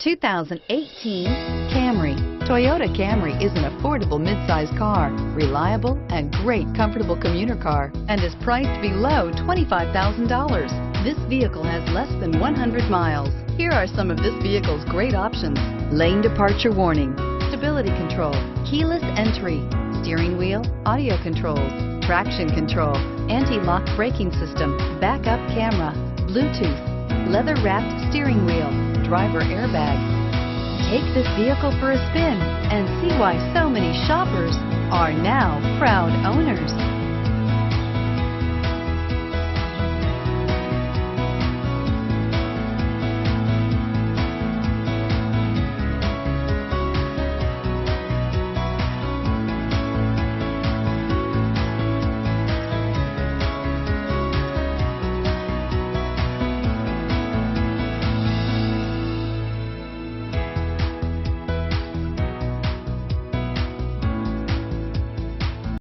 2018 Camry. Toyota Camry is an affordable midsize car, reliable and great comfortable commuter car, and is priced below $25,000. This vehicle has less than 100 miles. Here are some of this vehicle's great options: lane departure warning, stability control, keyless entry, steering wheel audio controls, traction control, anti-lock braking system, backup camera, Bluetooth, leather-wrapped steering wheel, driver airbag. Take this vehicle for a spin and see why so many shoppers are now proud owners.